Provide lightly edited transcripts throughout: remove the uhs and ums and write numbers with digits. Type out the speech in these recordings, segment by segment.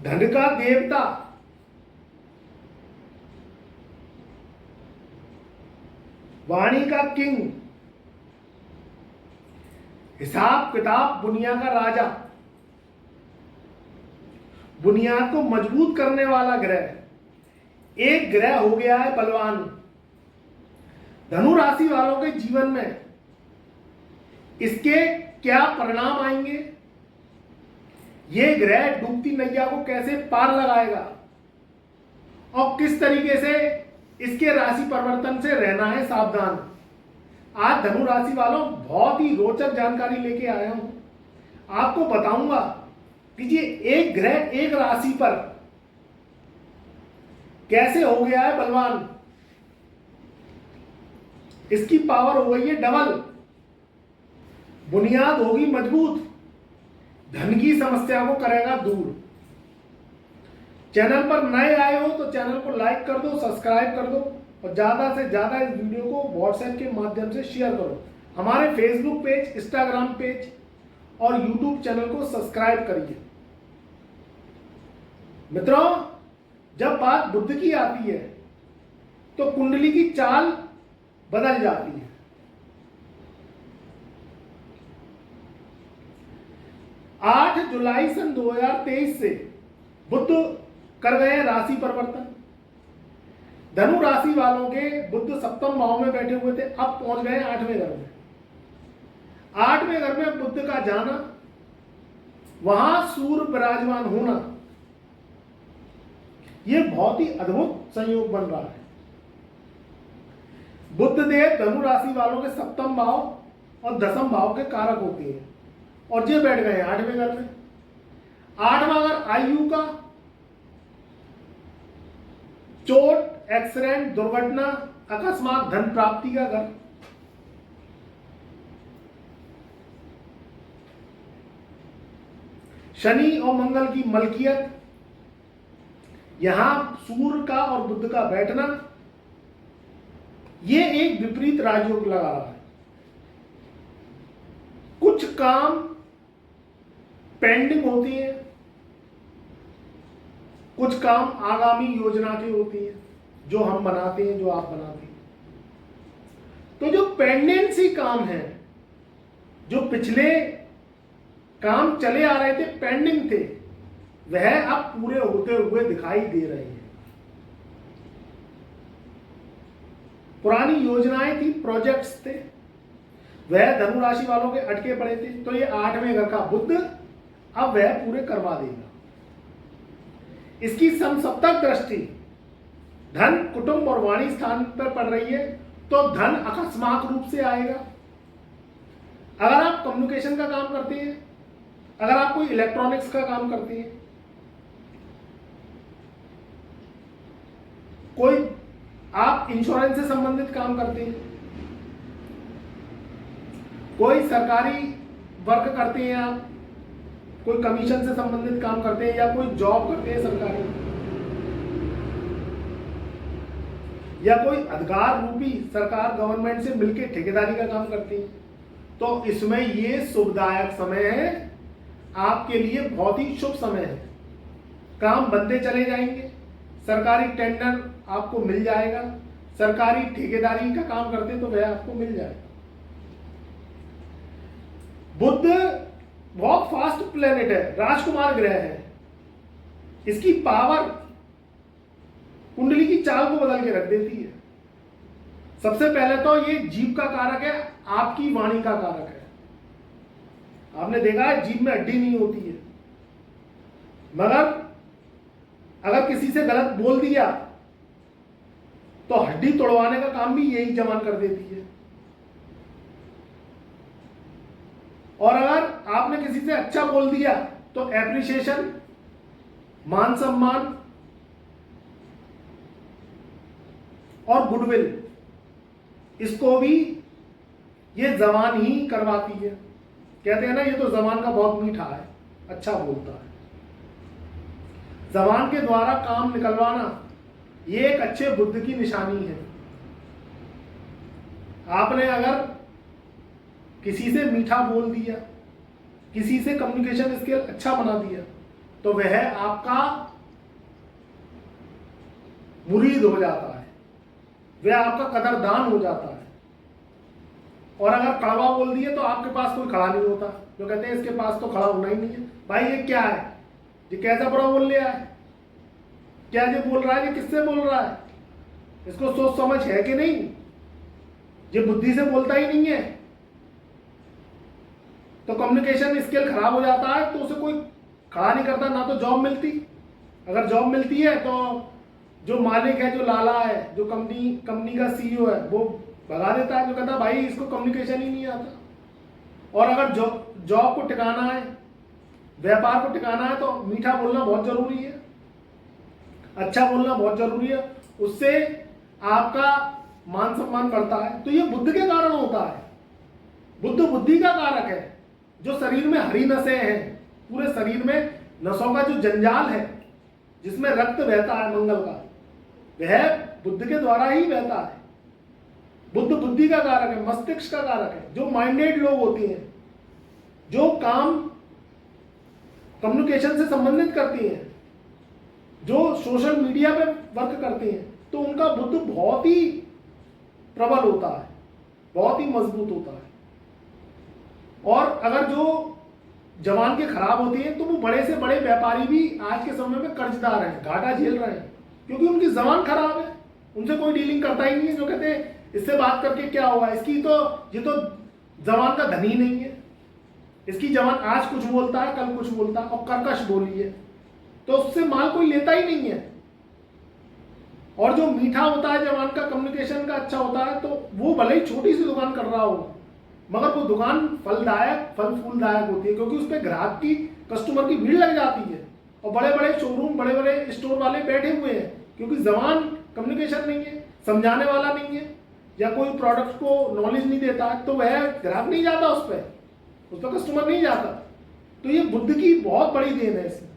धन का देवता, वाणी का किंग, हिसाब किताब दुनिया का राजा, बुनियाद को मजबूत करने वाला ग्रह, एक ग्रह हो गया है बलवान। धनु राशि वालों के जीवन में इसके क्या परिणाम आएंगे, ये ग्रह डूबती नैया को कैसे पार लगाएगा और किस तरीके से इसके राशि परिवर्तन से रहना है सावधान। आज धनु राशि वालों बहुत ही रोचक जानकारी लेके आया हूं। आपको बताऊंगा कि ये एक ग्रह एक राशि पर कैसे हो गया है बलवान। इसकी पावर हो गई है डबल, बुनियाद होगी मजबूत, धन की समस्या को करेगा दूर। चैनल पर नए आए हो तो चैनल को लाइक कर दो, सब्सक्राइब कर दो और ज्यादा से ज्यादा इस वीडियो को व्हाट्सएप के माध्यम से शेयर करो। हमारे फेसबुक पेज, इंस्टाग्राम पेज और यूट्यूब चैनल को सब्सक्राइब करिए। मित्रों, जब बात बुध की आती है तो कुंडली की चाल बदल जाती है। आठ जुलाई सन 2023 से बुध कर गए राशि परिवर्तन। धनु राशि वालों के बुध सप्तम भाव में बैठे हुए थे, अब पहुंच गए 8वें घर में। 8वें घर में बुध का जाना, वहां सूर्य विराजमान होना, यह बहुत ही अद्भुत संयोग बन रहा है। बुध देव धनु राशि वालों के सप्तम भाव और दसम भाव के कारक होते हैं और ये बैठ गए 8वें घर में। 8वां घर आयु का, चोट, एक्सीडेंट, दुर्घटना, अकस्मात धन प्राप्ति का घर। शनि और मंगल की मलकियत, यहां सूर्य का और बुध का बैठना, ये एक विपरीत राजयोग लगा रहा है। कुछ काम पेंडिंग होती है, कुछ काम आगामी योजना की होती है जो हम बनाते हैं, जो आप बनाते हैं। तो जो पेंडेंसी काम है, जो पिछले काम चले आ रहे थे, पेंडिंग थे, वह अब पूरे होते हुए दिखाई दे रहे हैं। पुरानी योजनाएं थी, प्रोजेक्ट्स थे, वह धनु राशि वालों के अटके पड़े थे, तो ये 8वें घर का बुध अब वह पूरे करवा देगा। इसकी समसप्तक दृष्टि धन, कुटुंब और वाणी स्थान पर पड़ रही है, तो धन अकस्मात रूप से आएगा। अगर आप कम्युनिकेशन का काम करते हैं, अगर आप कोई इलेक्ट्रॉनिक्स का काम करते हैं, कोई आप इंश्योरेंस से संबंधित काम करते हैं, कोई सरकारी वर्क करते हैं, आप कोई कमीशन से संबंधित काम करते हैं या कोई जॉब करते हैं सरकारी, या कोई अधिकार रूपी सरकार गवर्नमेंट से मिलकर ठेकेदारी का काम करते हैं, तो इसमें ये शुभदायक समय है, आपके लिए बहुत ही शुभ समय है। काम बनते चले जाएंगे, सरकारी टेंडर आपको मिल जाएगा, सरकारी ठेकेदारी का काम करते तो वह आपको मिल जाएगा। बुध बहुत फास्ट प्लेनेट है, राजकुमार ग्रह है। इसकी पावर कुंडली की चाल को बदल के रख देती है। सबसे पहले तो ये जीभ का कारक है, आपकी वाणी का कारक है। आपने देखा है जीभ में हड्डी नहीं होती है, मगर अगर किसी से गलत बोल दिया तो हड्डी तोड़वाने का काम भी यही जबान कर देती है। और अगर आपने किसी से अच्छा बोल दिया तो एप्रिसिएशन, मान सम्मान और गुडविल, इसको भी ये जबान ही करवाती है। कहते हैं ना, ये तो जबान का बहुत मीठा है, अच्छा बोलता है। जबान के द्वारा काम निकलवाना ये एक अच्छे बुद्ध की निशानी है। आपने अगर किसी से मीठा बोल दिया, किसी से कम्युनिकेशन स्किल अच्छा बना दिया, तो वह आपका मुरीद हो जाता है, वह आपका कदरदान हो जाता है। और अगर कड़वा बोल दिए तो आपके पास कोई खड़ा नहीं होता, जो कहते हैं इसके पास तो खड़ा होना ही नहीं है। भाई ये क्या है, ये कैसा बुरा बोल लिया है, क्या ये बोल रहा है, ये किससे बोल रहा है, इसको सोच समझ है कि नहीं, ये बुद्धि से बोलता ही नहीं है। तो कम्युनिकेशन स्किल खराब हो जाता है, तो उसे कोई खड़ा नहीं करता, ना तो जॉब मिलती। अगर जॉब मिलती है तो जो मालिक है, जो लाला है, जो कंपनी का सीईओ है, वो भगा देता है, जो कहता है भाई इसको कम्युनिकेशन ही नहीं आता। और अगर जॉब को टिकाना है, व्यापार को टिकाना है, तो मीठा बोलना बहुत जरूरी है, अच्छा बोलना बहुत जरूरी है, उससे आपका मान सम्मान बढ़ता है। तो ये बुद्ध के कारण होता है। बुद्ध बुद्धि का कारक है। जो शरीर में हरी नसें हैं, पूरे शरीर में नसों का जो जंजाल है, जिसमें रक्त बहता है मंगल का, वह बुद्ध के द्वारा ही बहता है। बुद्ध बुद्धि का कारक है, मस्तिष्क का कारक है। जो माइंडेड लोग होते हैं, जो काम कम्युनिकेशन से संबंधित करती हैं, जो सोशल मीडिया पे वर्क करती हैं, तो उनका बुद्ध बहुत ही प्रबल होता है, बहुत ही मजबूत होता है। और अगर जो जवान के खराब होती हैं, तो वो बड़े से बड़े व्यापारी भी आज के समय में कर्जदार हैं, घाटा झेल रहे हैं, क्योंकि उनकी जबान खराब है, उनसे कोई डीलिंग करता ही नहीं है। जो कहते हैं इससे बात करके क्या होगा, इसकी तो ये तो जबान का धनी नहीं है, इसकी जबान आज कुछ बोलता है, कल कुछ बोलता है, और कर्कश बोली है, तो उससे माल कोई लेता ही नहीं है। और जो मीठा होता है जबान का, कम्युनिकेशन का अच्छा होता है, तो वो भले ही छोटी सी दुकान कर रहा हो, मगर वो दुकान फल फूलदायक होती है, क्योंकि उस पर ग्राहक की, कस्टमर की भीड़ लग जाती है। और बड़े बड़े शोरूम, बड़े बड़े स्टोर वाले बैठे हुए हैं, क्योंकि जबान कम्युनिकेशन नहीं है, समझाने वाला नहीं है, या कोई प्रोडक्ट को नॉलेज नहीं देता है, तो वह ग्राहक नहीं जाता उस पर कस्टमर नहीं जाता। तो ये बुद्ध की बहुत बड़ी देन है इसमें।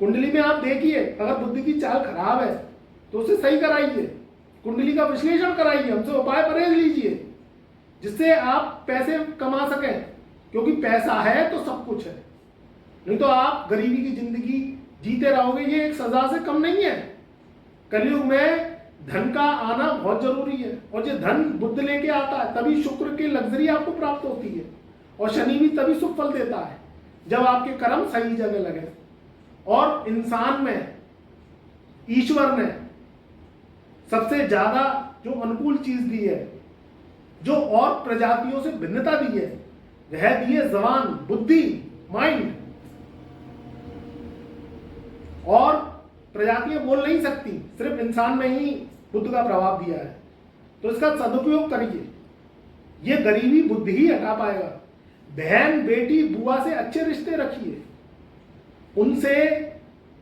कुंडली में आप देखिए, अगर बुद्ध की चाल खराब है तो उसे सही कराइए, कुंडली का विश्लेषण कराइए, हमसे उपाय परहेज लीजिए, जिससे आप पैसे कमा सकें, क्योंकि पैसा है तो सब कुछ है। नहीं तो आप गरीबी की जिंदगी जीते रहोगे, ये एक सजा से कम नहीं है। कलयुग में धन का आना बहुत जरूरी है, और जो धन बुद्ध लेके आता है, तभी शुक्र की लग्जरी आपको प्राप्त होती है, और शनि भी तभी शुभ फल देता है जब आपके कर्म सही जगह लगे। और इंसान में ईश्वर ने सबसे ज्यादा जो अनुकूल चीज दी है, जो और प्रजातियों से भिन्नता दी है, वह दी है जबान, बुद्धि, माइंड। और प्रजातियां बोल नहीं सकती, सिर्फ इंसान में ही बुद्ध का प्रभाव दिया है। तो इसका सदुपयोग करिए, ये गरीबी बुद्ध ही हटा पाएगा। बहन, बेटी, बुआ से अच्छे रिश्ते रखिए, उनसे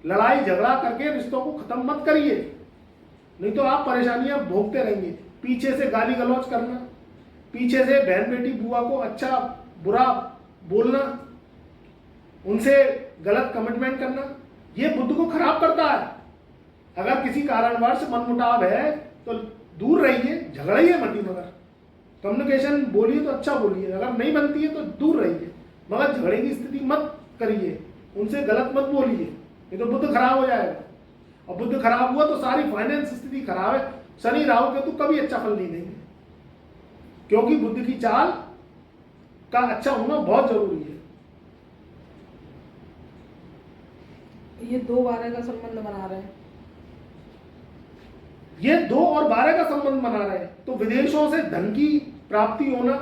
लड़ाई झगड़ा करके रिश्तों को खत्म मत करिए, नहीं तो आप परेशानियां भोगते रहेंगे। पीछे से गाली गलौज करना, पीछे से बहन बेटी बुआ को अच्छा बुरा बोलना, उनसे गलत कमिटमेंट करना, ये बुद्ध को खराब करता है। अगर किसी कारणवश मनमुटाव है तो दूर रहिए, झगड़िए मत ही, मगर कम्युनिकेशन बोलिए तो अच्छा बोलिए, अगर नहीं बनती है तो दूर रहिए, मगर झगड़े की स्थिति मत करिए, उनसे गलत मत बोलिए, नहीं तो बुद्ध खराब हो जाएगा। और बुद्ध खराब हुआ तो सारी फाइनेंस स्थिति खराब है। शनि राहु केतु कभी अच्छा फल नहीं देंगे, क्योंकि बुद्ध की चाल का अच्छा होना बहुत जरूरी है। ये 2-12 का संबंध बना रहे हैं, ये 2 और 12 का संबंध बना रहे हैं। तो विदेशों से धन की प्राप्ति होना,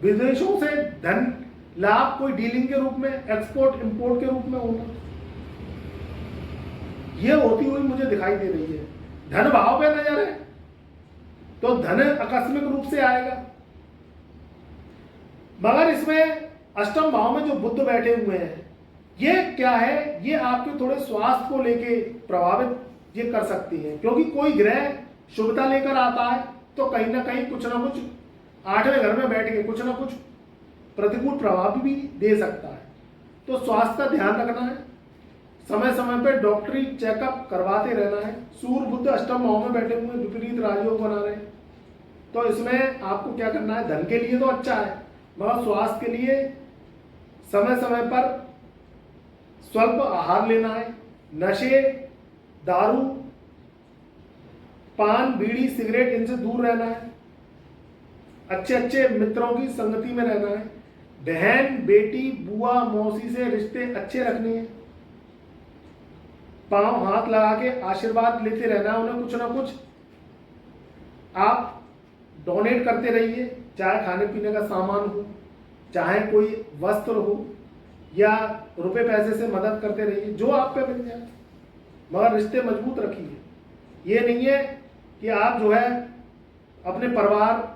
विदेशों से धन लाभ कोई डीलिंग के रूप में, एक्सपोर्ट इंपोर्ट के रूप में होना, ये होती हुई मुझे दिखाई दे रही है। धन भाव पे नजर है तो धन आकस्मिक रूप से आएगा, मगर इसमें अष्टम भाव में जो बुद्ध बैठे हुए हैं, ये क्या है, ये आपके थोड़े स्वास्थ्य को लेके प्रभावित ये कर सकती है, क्योंकि कोई ग्रह शुभता लेकर आता है तो कहीं ना कहीं कुछ ना कुछ 8वें घर में बैठ के कुछ ना कुछ प्रतिकूल प्रभाव भी दे सकता है। तो स्वास्थ्य का ध्यान रखना है, समय समय पर डॉक्टरी चेकअप करवाते रहना है। सूर्य बुद्ध अष्टम भाव में बैठे हुए विपरीत राजयोग बना रहे हैं, तो इसमें आपको क्या करना है, धन के लिए तो अच्छा है, मगर स्वास्थ्य के लिए समय समय पर स्वल्प आहार लेना है, नशे, दारू, पान, बीड़ी, सिगरेट इनसे दूर रहना है, अच्छे अच्छे मित्रों की संगति में रहना है, बहन, बेटी, बुआ, मौसी से रिश्ते अच्छे रखने हैं, पांव हाथ लगा के आशीर्वाद लेते रहना है, उन्हें कुछ ना कुछ आप डोनेट करते रहिए, चाहे खाने पीने का सामान हो, चाहे कोई वस्त्र हो, या रुपए पैसे से मदद करते रहिए, जो आप पे मिल जाए, मगर रिश्ते मजबूत रखिए। ये नहीं है कि आप जो है अपने परिवार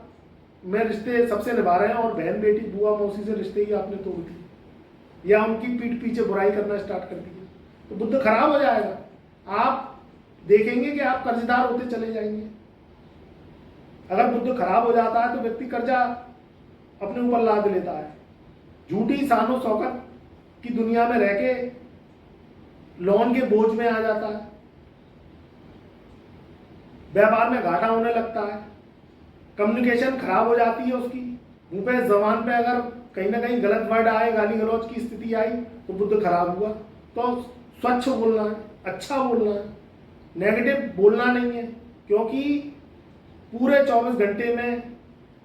में रिश्ते सबसे निभा रहे हैं और बहन, बेटी, बुआ, मौसी से रिश्ते ही आपने तोड़ दिए या उनकी पीठ पीछे बुराई करना स्टार्ट कर दिए, तो बुद्ध खराब हो जाएगा। आप देखेंगे कि आप कर्जदार होते चले जाएंगे। अगर बुद्ध खराब हो जाता है तो व्यक्ति कर्जा अपने ऊपर लाद लेता है, झूठी शानो शौकत की दुनिया में रह के लोन के बोझ में आ जाता है, व्यापार में घाटा होने लगता है, कम्युनिकेशन खराब हो जाती है उसकी, मुंह पे जबान पे अगर कहीं ना कहीं गलत वर्ड आए, गाली गलौज की स्थिति आई तो बुद्ध खराब हुआ। तो स्वच्छ बोलना है, अच्छा बोलना है, नेगेटिव बोलना नहीं है, क्योंकि पूरे 24 घंटे में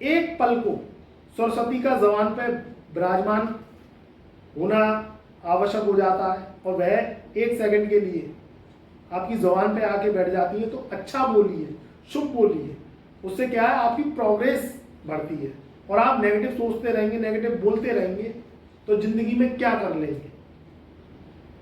एक पल को सरस्वती का जबान पे विराजमान होना आवश्यक हो जाता है और वह 1 सेकंड के लिए आपकी जबान पे आके बैठ जाती है। तो अच्छा बोलिए, शुभ बोलिए, उससे क्या है आपकी प्रोग्रेस बढ़ती है। और आप नेगेटिव सोचते रहेंगे, नेगेटिव बोलते रहेंगे तो जिंदगी में क्या कर लेंगे।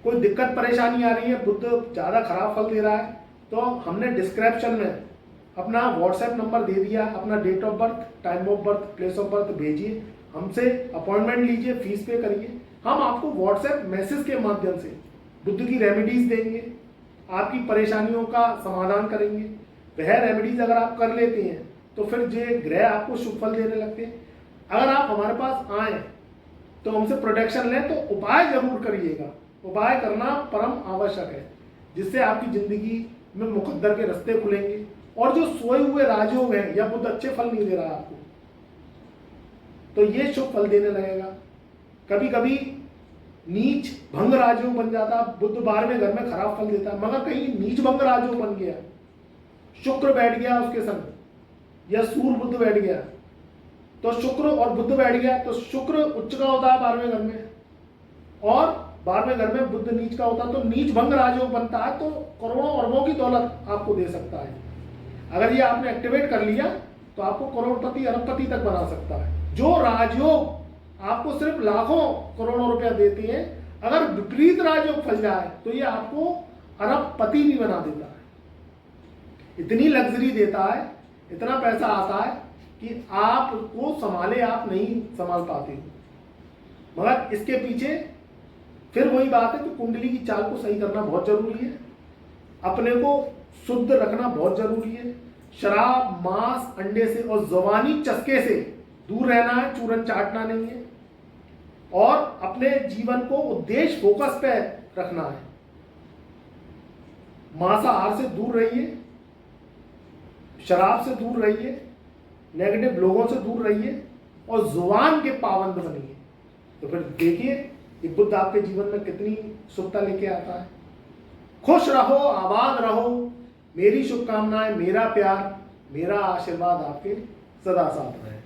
कोई दिक्कत परेशानी आ रही है, बुद्ध ज़्यादा खराब फल दे रहा है, तो हमने डिस्क्रिप्शन में अपना व्हाट्सएप नंबर दे दिया, अपना date of birth, time of birth, place of birth भेजिए, हमसे अपॉइंटमेंट लीजिए, फीस पे करिए, हम आपको व्हाट्सएप मैसेज के माध्यम से बुद्ध की रेमेडीज देंगे, आपकी परेशानियों का समाधान करेंगे। वह रेमेडीज अगर आप कर लेते हैं तो फिर ये ग्रह आपको शुभ फल देने लगते हैं। अगर आप हमारे पास आए तो हमसे प्रोटेक्शन लें तो उपाय जरूर करिएगा, उपाय करना परम आवश्यक है, जिससे आपकी जिंदगी में मुकद्दर के रास्ते खुलेंगे। और जो सोए हुए राजयोग हैं या बुद्ध अच्छे फल नहीं दे रहा है आपको, तो ये शुभ फल देने लगेगा। कभी कभी नीच भंग राजयोग बन जाता, बुद्ध 12वें घर में खराब फल देता है, मगर कहीं नीच भंग राजयोग बन गया, शुक्र बैठ गया उसके संग या सूर्य बुद्ध बैठ गया, तो शुक्र और बुद्ध बैठ गया तो शुक्र उच्च का होता है 12वें घर में, और 12वें घर में बुद्ध नीच का होता है, तो नीच भंग राजयोग बनता है, तो करोड़ों अरबों की दौलत आपको दे सकता है। अगर ये आपने एक्टिवेट कर लिया तो आपको करोड़पति अरबपति तक बना सकता है। जो राजयोग आपको सिर्फ लाखों करोड़ों रुपया देते हैं, अगर विपरीत राजयोग फल जाए तो ये आपको अरबपति भी बना देता है। इतनी लग्जरी देता है, इतना पैसा आता है कि आपको संभाले आप नहीं संभाल पाते हो। मगर इसके पीछे फिर वही बात है कि कुंडली की चाल को सही करना बहुत जरूरी है, अपने को शुद्ध रखना बहुत जरूरी है, शराब, मांस, अंडे से और ज़ुबानी चस्के से दूर रहना है, चूरन चाटना नहीं है, और अपने जीवन को उद्देश्य फोकस पे रखना है। मांसाहार से दूर रहिए, शराब से दूर रहिए, नेगेटिव लोगों से दूर रहिए और जुबान के पाबंद बनिए। तो फिर देखिए ये बुद्ध आपके जीवन में कितनी शुभता लेके आता है। खुश रहो, आबाद रहो, मेरी शुभकामनाएं, मेरा प्यार, मेरा आशीर्वाद आपके सदा साथ रहे।